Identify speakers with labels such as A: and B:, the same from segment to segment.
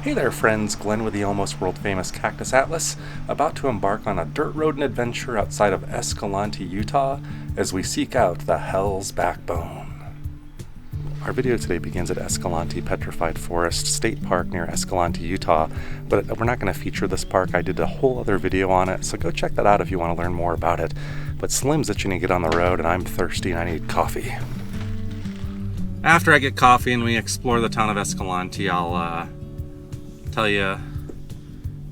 A: Hey there friends, Glenn with the almost world famous Cactus Atlas, about to embark on a dirt road adventure outside of Escalante, Utah, as we seek out the Hell's Backbone. Our video today begins at Escalante Petrified Forest State Park near Escalante, Utah, but we're not going to feature this park. I did a whole other video on it, so go check that out if you want to learn more about it. But Slim's itching to get on the road and I'm thirsty and I need coffee. After I get coffee and we explore the town of Escalante, I'll tell you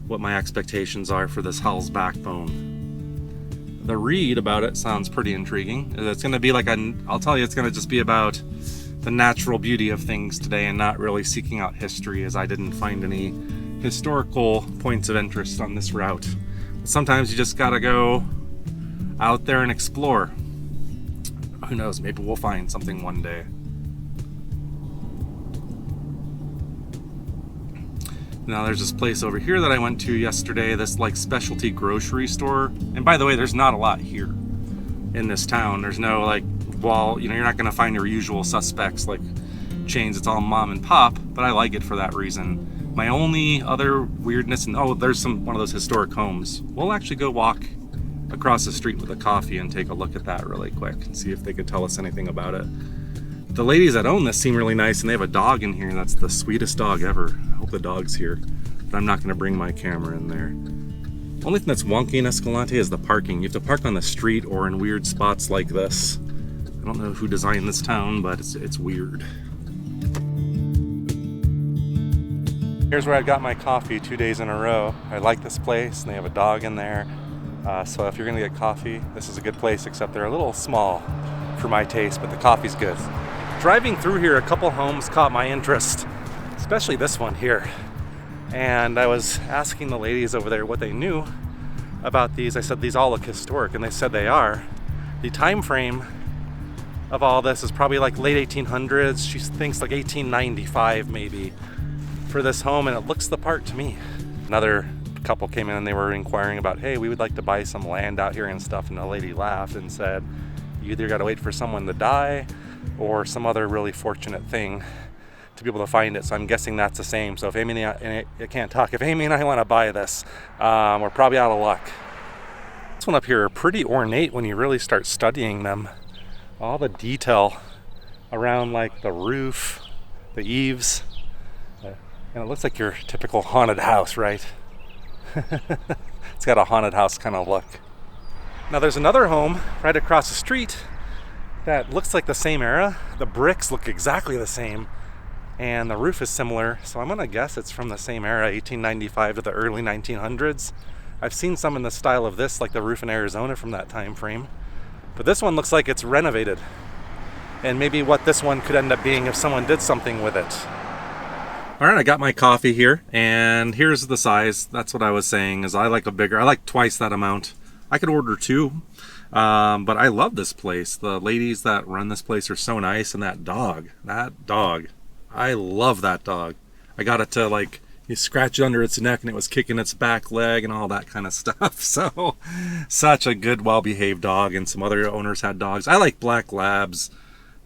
A: what my expectations are for this Hell's Backbone. The read about it sounds pretty intriguing. It's going to be like I'll tell you, it's going to just be about the natural beauty of things today and not really seeking out history, as I didn't find any historical points of interest on this route. But sometimes you just gotta go out there and explore. Who knows, maybe we'll find something one day. Now there's this place over here that I went to yesterday, this like specialty grocery store. And by the way, there's not a lot here in this town. There's no like, well, you're not gonna find your usual suspects like chains. It's all mom and pop, but I like it for that reason. My only other weirdness, and there's one of those historic homes. We'll actually go walk across the street with a coffee and take a look at that really quick and see if they could tell us anything about it. The ladies that own this seem really nice, and they have a dog in here. That's the sweetest dog ever. I hope the dog's here, but I'm not gonna bring my camera in there. Only thing that's wonky in Escalante is the parking. You have to park on the street or in weird spots like this. I don't know who designed this town, but it's weird. Here's where I got my coffee 2 days in a row. I like this place, and they have a dog in there. So if you're gonna get coffee, this is a good place, except they're a little small for my taste, but the coffee's good. Driving through here, a couple homes caught my interest, especially this one here. And I was asking the ladies over there what they knew about these. I said, these all look historic, and they said they are. The time frame of all this is probably like late 1800s. She thinks like 1895 maybe for this home, and it looks the part to me. Another couple came in and they were inquiring about, hey, we would like to buy some land out here and stuff, and the lady laughed and said, you either gotta wait for someone to die or some other really fortunate thing to be able to find it. So I'm guessing that's the same. So if Amy and I can't talk, if Amy and I want to buy this, we're probably out of luck. This one up here are pretty ornate when you really start studying them. All the detail around like the roof, the eaves, and it looks like your typical haunted house, right? It's got a haunted house kind of look. Now there's another home right across the street that looks like the same era. The bricks look exactly the same, and the roof is similar, so I'm gonna guess it's from the same era, 1895 to the early 1900s. I've seen some in the style of this, like the roof in Arizona from that time frame. But this one looks like it's renovated, and maybe what this one could end up being if someone did something with it. All right, I got my coffee here, and here's the size. That's what I was saying, is I like twice that amount. I could order two, but I love this place. The ladies that run this place are so nice, and that dog, I love that dog. I got it to you scratch it under its neck and it was kicking its back leg and all that kind of stuff. So such a good, well-behaved dog. And some other owners had dogs. I like black labs,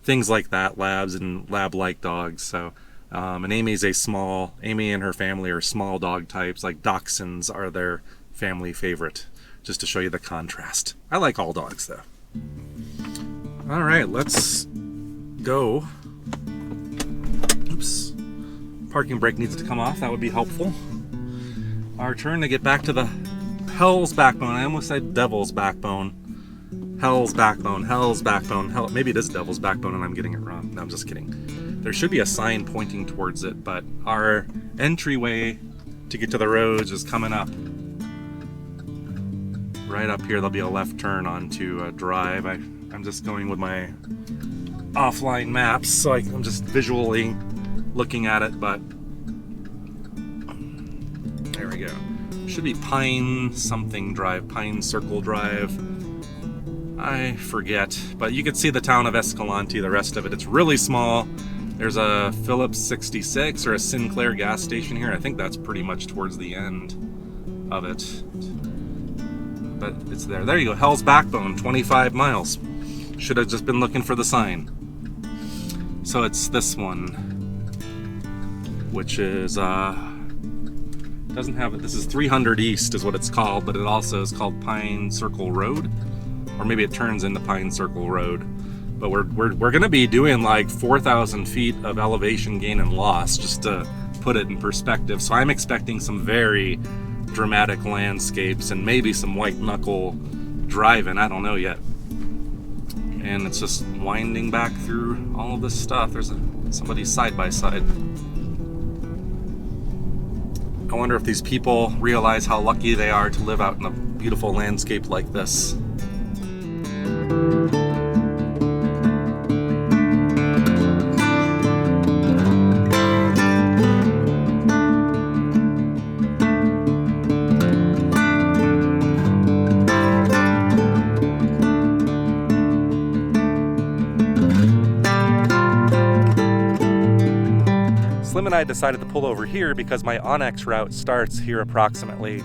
A: things like that, labs and lab-like dogs. So and Amy and her family are small dog types, like dachshunds are their family favorite, just to show you the contrast. I like all dogs though. All right, let's go. Oops. Parking brake needs to come off. That would be helpful. Our turn to get back to the Hell's Backbone. I almost said Devil's Backbone. Hell's Backbone. Hell's Backbone. Maybe it is Devil's Backbone and I'm getting it wrong. No, I'm just kidding. There should be a sign pointing towards it, but our entryway to get to the roads is coming up. Right up here, there'll be a left turn onto a drive. I'm just going with my offline maps, so I'm just visually looking at it, but there we go. Should be Pine something drive, Pine Circle Drive. I forget, but you can see the town of Escalante, the rest of it. It's really small. There's a Phillips 66 or a Sinclair gas station here. I think that's pretty much towards the end of it. But it's there. There you go, Hell's Backbone, 25 miles. Should have just been looking for the sign. So it's this one, which is Doesn't have it. This is 300 East is what it's called, but it also is called Pine Circle Road, or maybe it turns into Pine Circle Road. But we're gonna be doing like 4,000 feet of elevation gain and loss, just to put it in perspective. So I'm expecting some very dramatic landscapes and maybe some white knuckle driving. I don't know yet. And it's just winding back through all of this stuff. There's somebody's side by side. I wonder if these people realize how lucky they are to live out in a beautiful landscape like this. Slim and I decided to pull over here because my Onyx route starts here approximately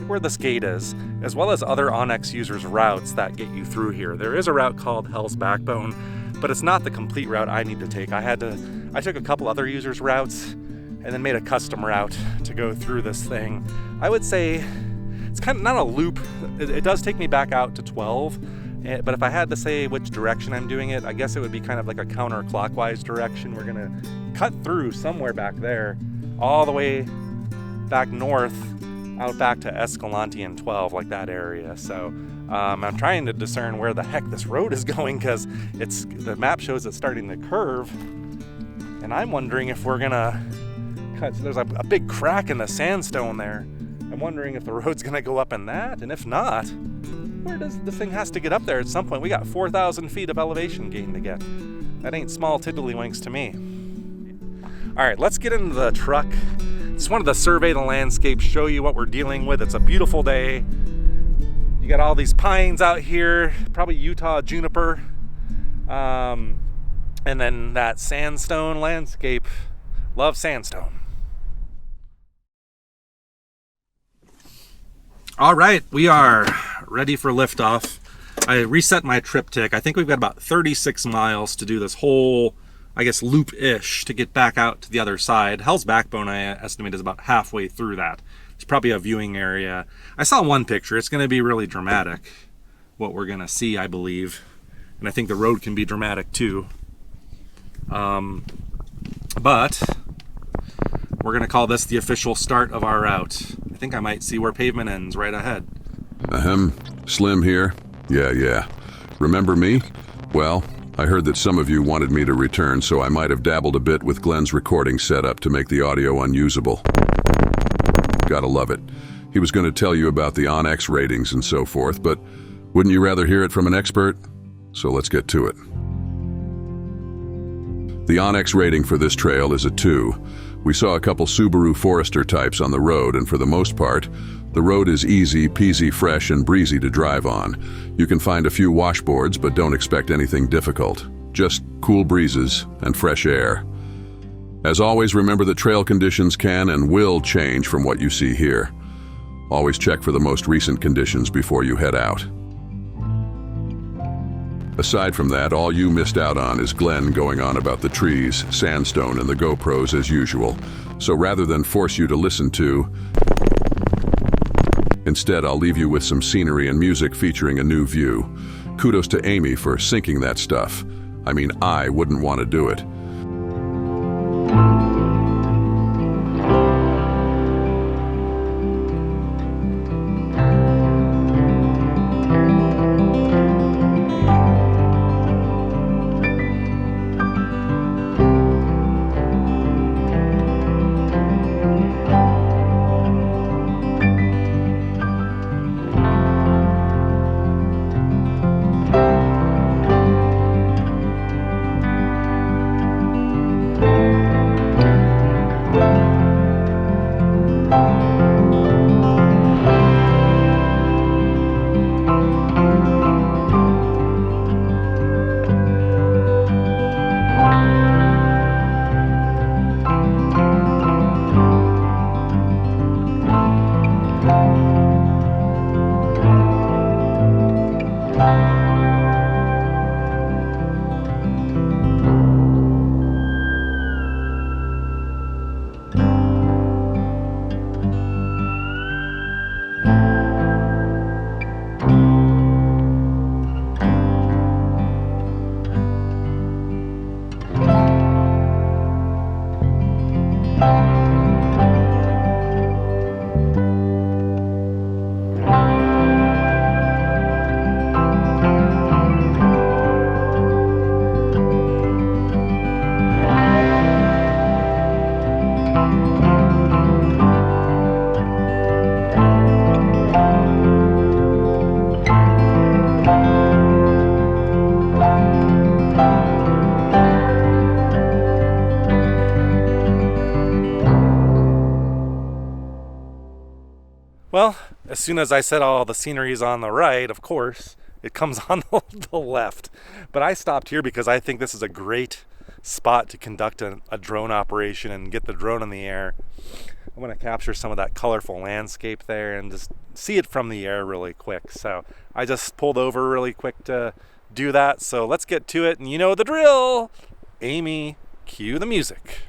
A: where this gate is, as well as other Onyx users' routes that get you through here. There is a route called Hell's Backbone, but it's not the complete route I need to take. I took a couple other users' routes and then made a custom route to go through this thing. I would say it's kind of not a loop. It does take me back out to 12, but if I had to say which direction I'm doing it, I guess it would be kind of like a counterclockwise direction. We're gonna cut through somewhere back there, all the way back north, out back to Escalante and 12, like that area. So I'm trying to discern where the heck this road is going, because the map shows it's starting to curve, and I'm wondering if we're gonna cut. So there's a big crack in the sandstone there. I'm wondering if the road's gonna go up in that, and if not, where does this thing has to get up there at some point? We got 4,000 feet of elevation gain to get. That ain't small tiddlywinks to me. All right, let's get into the truck. Just wanted to survey the landscape, show you what we're dealing with. It's a beautiful day. You got all these pines out here, probably Utah juniper. And then that sandstone landscape. Love sandstone. All right, we are ready for liftoff. I reset my triptych. I think we've got about 36 miles to do this whole, I guess, loop-ish to get back out to the other side. Hell's Backbone, I estimate, is about halfway through that. It's probably a viewing area. I saw one picture. It's going to be really dramatic, what we're going to see, I believe. And I think the road can be dramatic, too. But we're going to call this the official start of our route. I think I might see where pavement ends right ahead.
B: Slim here. Yeah. Remember me? Well, I heard that some of you wanted me to return, so I might have dabbled a bit with Glenn's recording setup to make the audio unusable. Gotta love it. He was going to tell you about the Onyx ratings and so forth, but wouldn't you rather hear it from an expert? So let's get to it. The Onyx rating for this trail is a 2. We saw a couple Subaru Forester types on the road, and for the most part, the road is easy, peasy, fresh, and breezy to drive on. You can find a few washboards, but don't expect anything difficult. Just cool breezes and fresh air. As always, remember that trail conditions can and will change from what you see here. Always check for the most recent conditions before you head out. Aside from that, all you missed out on is Glenn going on about the trees, sandstone, and the GoPros as usual. So rather than force you to listen to, instead I'll leave you with some scenery and music featuring a new view. Kudos to Amy for syncing that stuff. I mean, I wouldn't want to do it.
A: Well, as soon as I said all the scenery is on the right, of course, it comes on the left. But I stopped here because I think this is a great spot to conduct a drone operation and get the drone in the air. I want to capture some of that colorful landscape there and just see it from the air really quick. So I just pulled over really quick to do that. So let's get to it. And you know the drill. Amy, cue the music.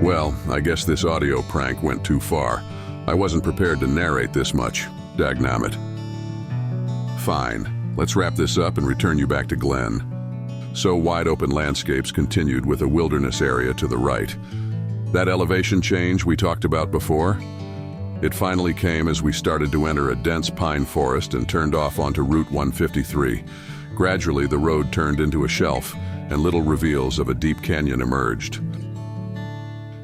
B: Well, I guess this audio prank went too far. I wasn't prepared to narrate this much. Dagnammit. Fine, let's wrap this up and return you back to Glenn. So wide-open landscapes continued with a wilderness area to the right. That elevation change we talked about before? It finally came as we started to enter a dense pine forest and turned off onto Route 153. Gradually, the road turned into a shelf, and little reveals of a deep canyon emerged.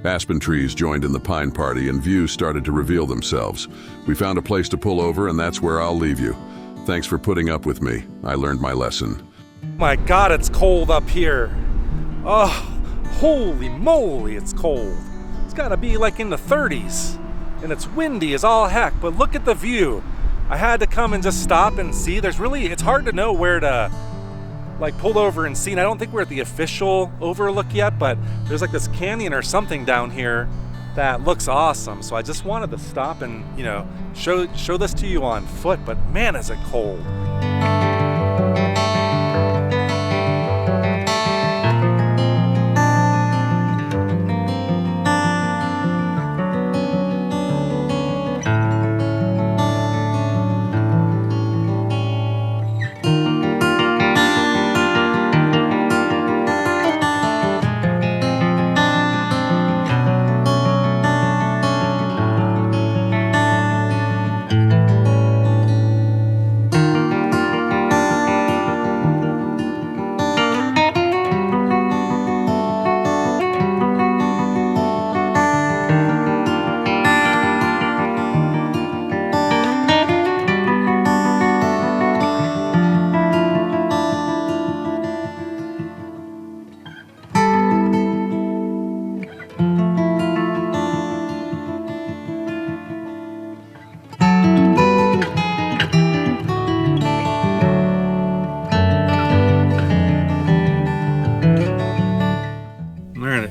B: Aspen trees joined in the pine party and views started to reveal themselves. We found a place to pull over, and that's where I'll leave you. Thanks for putting up with me. I learned my lesson.
A: My God, it's cold up here. Oh, holy moly, it's cold. It's gotta be like in the 30s. And it's windy as all heck, but look at the view. I had to come and just stop and see. It's hard to know where to like pull over and see. And I don't think we're at the official overlook yet, but there's like this canyon or something down here that looks awesome. So I just wanted to stop and, show this to you on foot, but man, is it cold.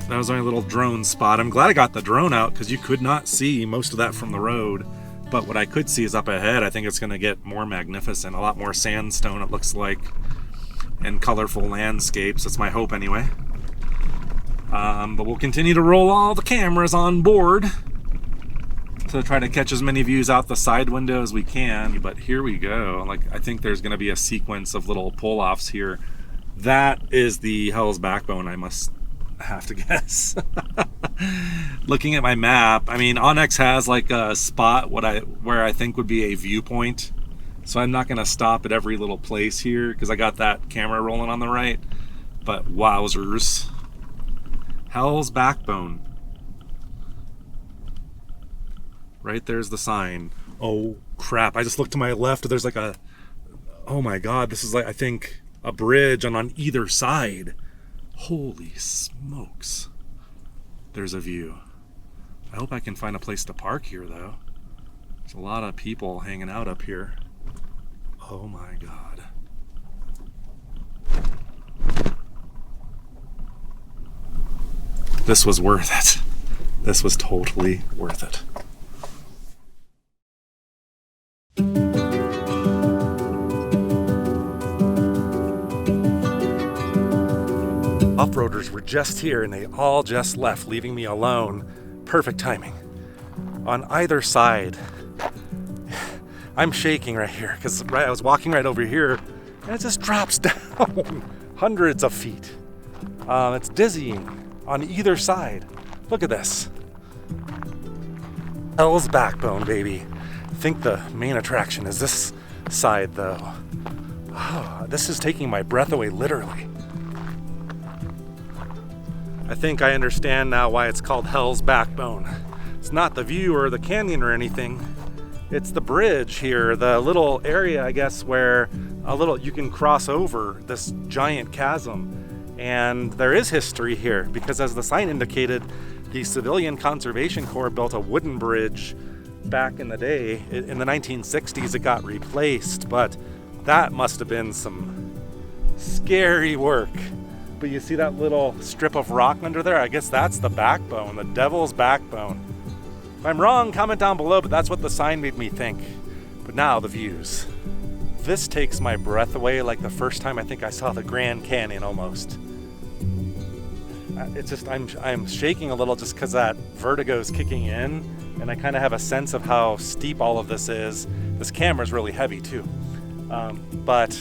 A: That was my little drone spot. I'm glad I got the drone out because you could not see most of that from the road. But what I could see is up ahead. I think it's going to get more magnificent, a lot more sandstone it looks like, and colorful landscapes. That's my hope anyway. But we'll continue to roll all the cameras on board to try to catch as many views out the side window as we can. But here we go. I think there's going to be a sequence of little pull-offs here That is the Hell's Backbone, I must have to guess. Looking at my map, I mean, Onyx has like a spot where I think would be a viewpoint. So I'm not gonna stop at every little place here because I got that camera rolling on the right. But wowzers. Hell's Backbone. Right there's the sign. Oh crap, I just looked to my left, there's like a, oh my god, this is like, I think, a bridge on either side. Holy smokes. There's a view. I hope I can find a place to park here though. There's a lot of people hanging out up here. Oh my god. This was worth it. This was totally worth it. Off-roaders were just here and they all just left, leaving me alone. Perfect timing. On either side, I'm shaking right here because I was walking right over here and it just drops down hundreds of feet. It's dizzying on either side. Look at this. Hell's Backbone, baby. I think the main attraction is this side though. Oh, this is taking my breath away, literally. I think I understand now why it's called Hell's Backbone. It's not the view or the canyon or anything. It's the bridge here, the little area, I guess, where you can cross over this giant chasm. And there is history here because, as the sign indicated, the Civilian Conservation Corps built a wooden bridge back in the day. In the 1960s, it got replaced, but that must have been some scary work. But you see that little strip of rock under there? I guess that's the backbone, the Devil's Backbone. If I'm wrong, comment down below, but that's what the sign made me think. But now the views. This takes my breath away like the first time I think I saw the Grand Canyon almost. It's just, I'm shaking a little just because that vertigo is kicking in, and I kind of have a sense of how steep all of this is. This camera's really heavy too. But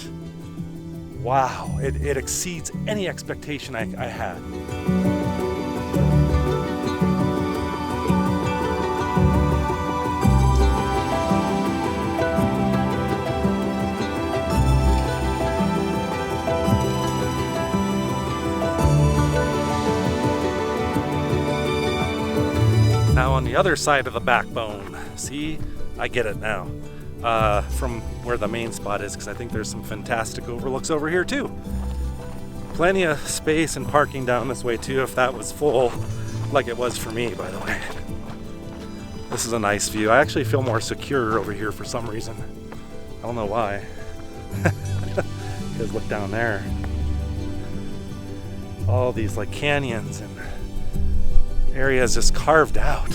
A: wow, it exceeds any expectation I had. Now on the other side of the backbone, see, I get it now. From where the main spot is, because I think there's some fantastic overlooks over here too. Plenty of space and parking down this way too if that was full, like it was for me, by the way. This is a nice view. I actually feel more secure over here for some reason. I don't know why. Because look down there. All these like canyons and areas just carved out.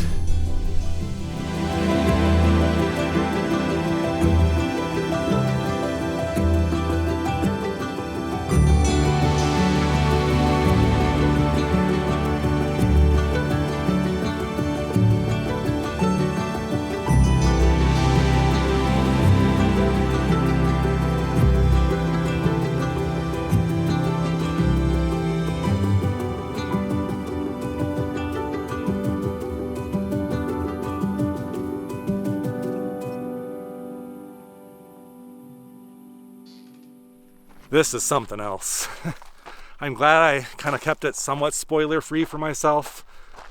A: This is something else. I'm glad I kind of kept it somewhat spoiler free for myself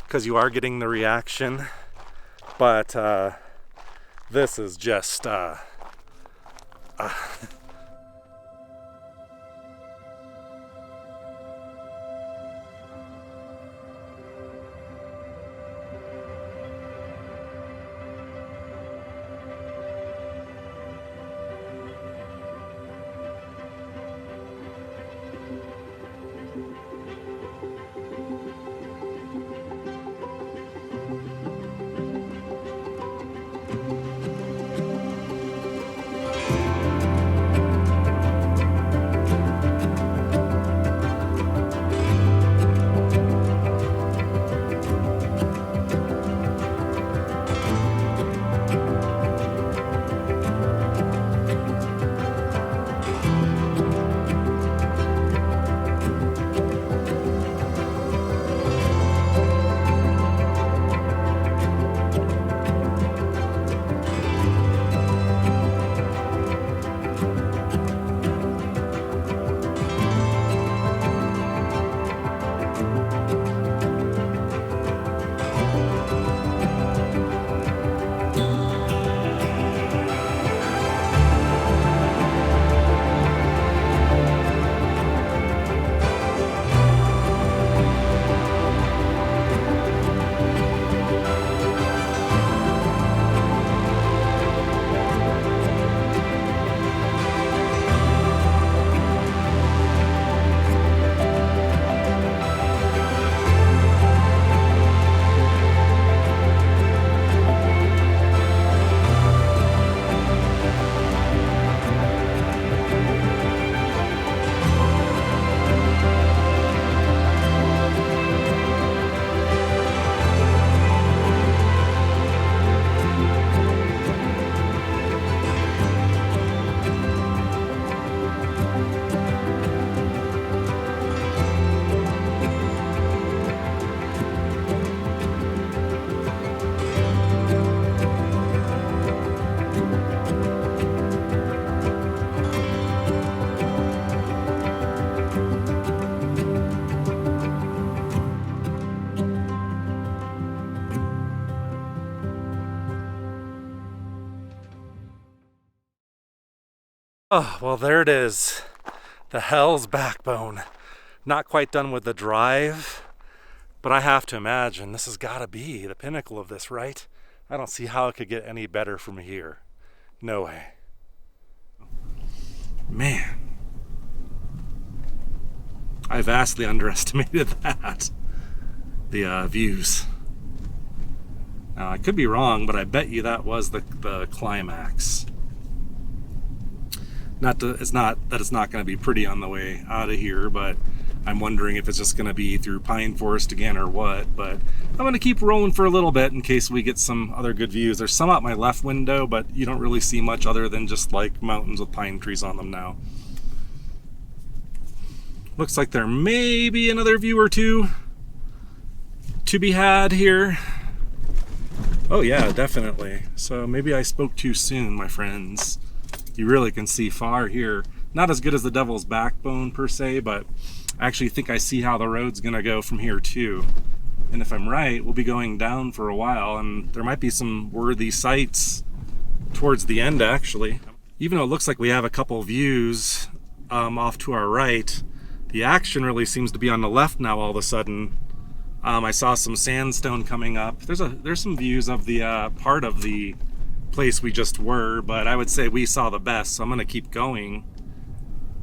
A: because you are getting the reaction, but this is just Oh, well, there it is. The Hell's Backbone. Not quite done with the drive, but I have to imagine this has got to be the pinnacle of this, right? I don't see how it could get any better from here. No way. Man, I vastly underestimated that. The views. Now, I could be wrong, but I bet you that was the climax. It's not going to be pretty on the way out of here, but I'm wondering if it's just going to be through pine forest again or what. But I'm going to keep rolling for a little bit in case we get some other good views. There's some out my left window, but you don't really see much other than just like mountains with pine trees on them now. Looks like there may be another view or two to be had here. Oh yeah, definitely. So maybe I spoke too soon, my friends. You really can see far here. Not as good as the Devil's Backbone per se, but I actually think I see how the road's gonna go from here too. And if I'm right, we'll be going down for a while, and there might be some worthy sights towards the end actually. Even though it looks like we have a couple views off to our right, the action really seems to be on the left now all of a sudden. I saw some sandstone coming up. There's some views of the part of the place we just were, but I would say we saw the best, so I'm gonna keep going.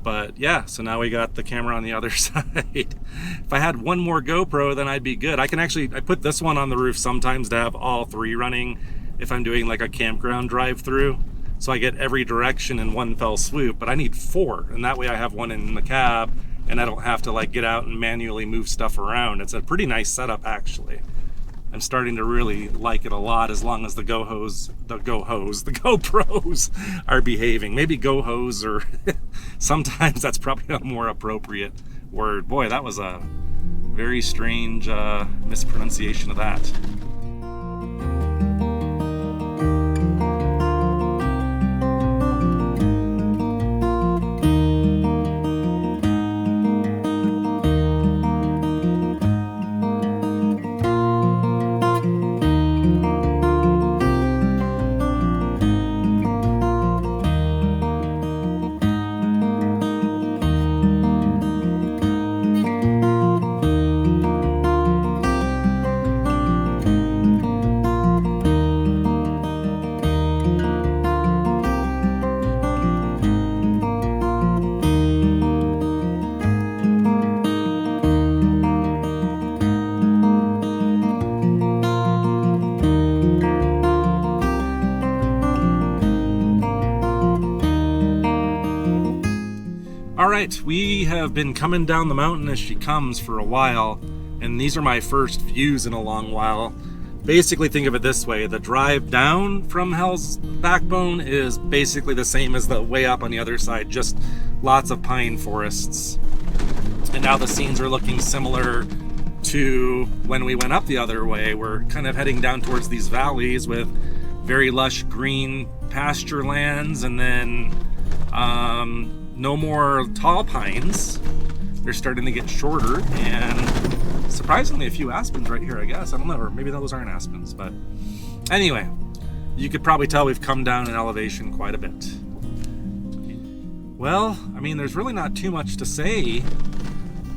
A: But yeah, so now we got the camera on the other side. If I had one more GoPro, then I'd be good. I put this one on the roof sometimes to have all three running if I'm doing like a campground drive-through, so I get every direction in one fell swoop. But I need four, and that way I have one in the cab and I don't have to like get out and manually move stuff around. It's a pretty nice setup actually. I'm starting to really like it a lot, as long as the GoPros are behaving. Maybe GoHos, or sometimes that's probably a more appropriate word. Boy, that was a very strange mispronunciation of that. Alright, we have been coming down the mountain as she comes for a while, and these are my first views in a long while. Basically, think of it this way: the drive down from Hell's Backbone is basically the same as the way up on the other side, just lots of pine forests. And now the scenes are looking similar to when we went up the other way. We're kind of heading down towards these valleys with very lush green pasture lands, and then no more tall pines. They're starting to get shorter, and surprisingly a few aspens right here, I guess. I don't know, or maybe those aren't aspens, but anyway, you could probably tell we've come down in elevation quite a bit. Well, I mean, there's really not too much to say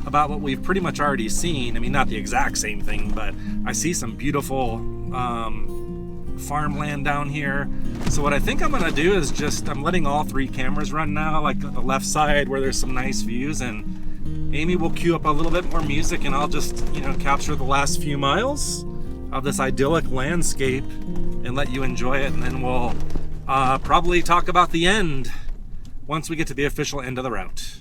A: about what we've pretty much already seen. I mean, not the exact same thing, but I see some beautiful farmland down here. So what I think I'm gonna do is I'm letting all three cameras run now, like the left side where there's some nice views, and Amy will cue up a little bit more music, and I'll just, capture the last few miles of this idyllic landscape and let you enjoy it, and then we'll probably talk about the end once we get to the official end of the route.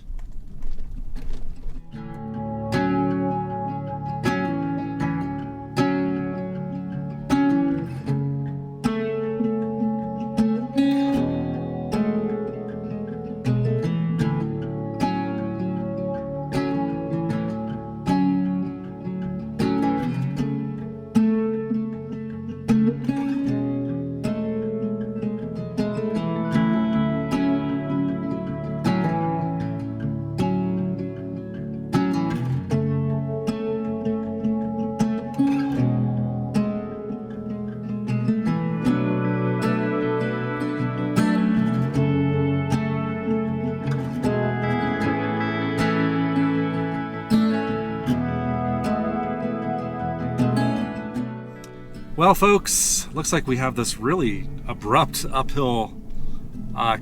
A: Well, folks, looks like we have this really abrupt uphill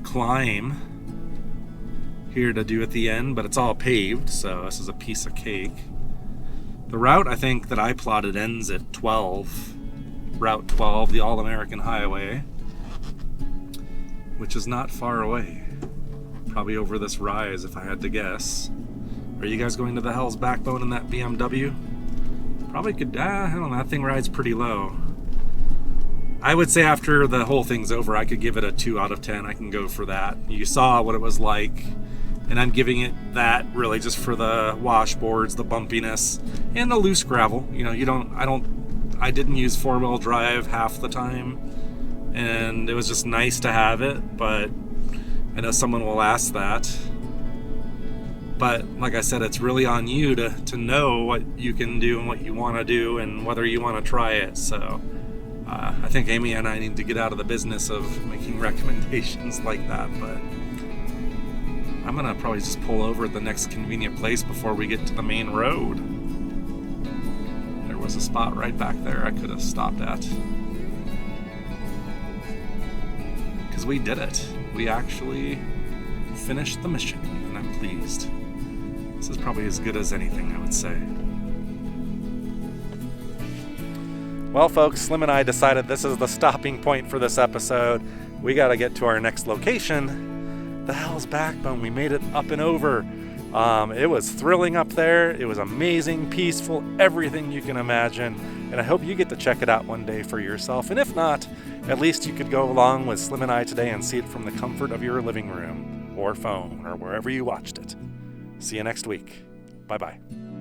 A: climb here to do at the end, but it's all paved, so this is a piece of cake. The route I think that I plotted ends at 12, Route 12, the All-American Highway, which is not far away. Probably over this rise, if I had to guess. Are you guys going to the Hell's Backbone in that BMW? Probably could, I don't know, that thing rides pretty low. I would say after the whole thing's over, I could give it a 2 out of 10. I can go for that. You saw what it was like, and I'm giving it that really just for the washboards, the bumpiness, and the loose gravel. You know, I didn't use 4-wheel drive half the time, and it was just nice to have it, but I know someone will ask that. But like I said, it's really on you to know what you can do and what you want to do and whether you want to try it. So I think Amy and I need to get out of the business of making recommendations like that, but I'm gonna probably just pull over at the next convenient place before we get to the main road. There was a spot right back there I could have stopped at. Because we did it. We actually finished the mission, and I'm pleased. This is probably as good as anything, I would say. Well, folks, Slim and I decided this is the stopping point for this episode. We got to get to our next location, the Hell's Backbone. We made it up and over. It was thrilling up there. It was amazing, peaceful, everything you can imagine. And I hope you get to check it out one day for yourself. And if not, at least you could go along with Slim and I today and see it from the comfort of your living room or phone or wherever you watched it. See you next week. Bye-bye.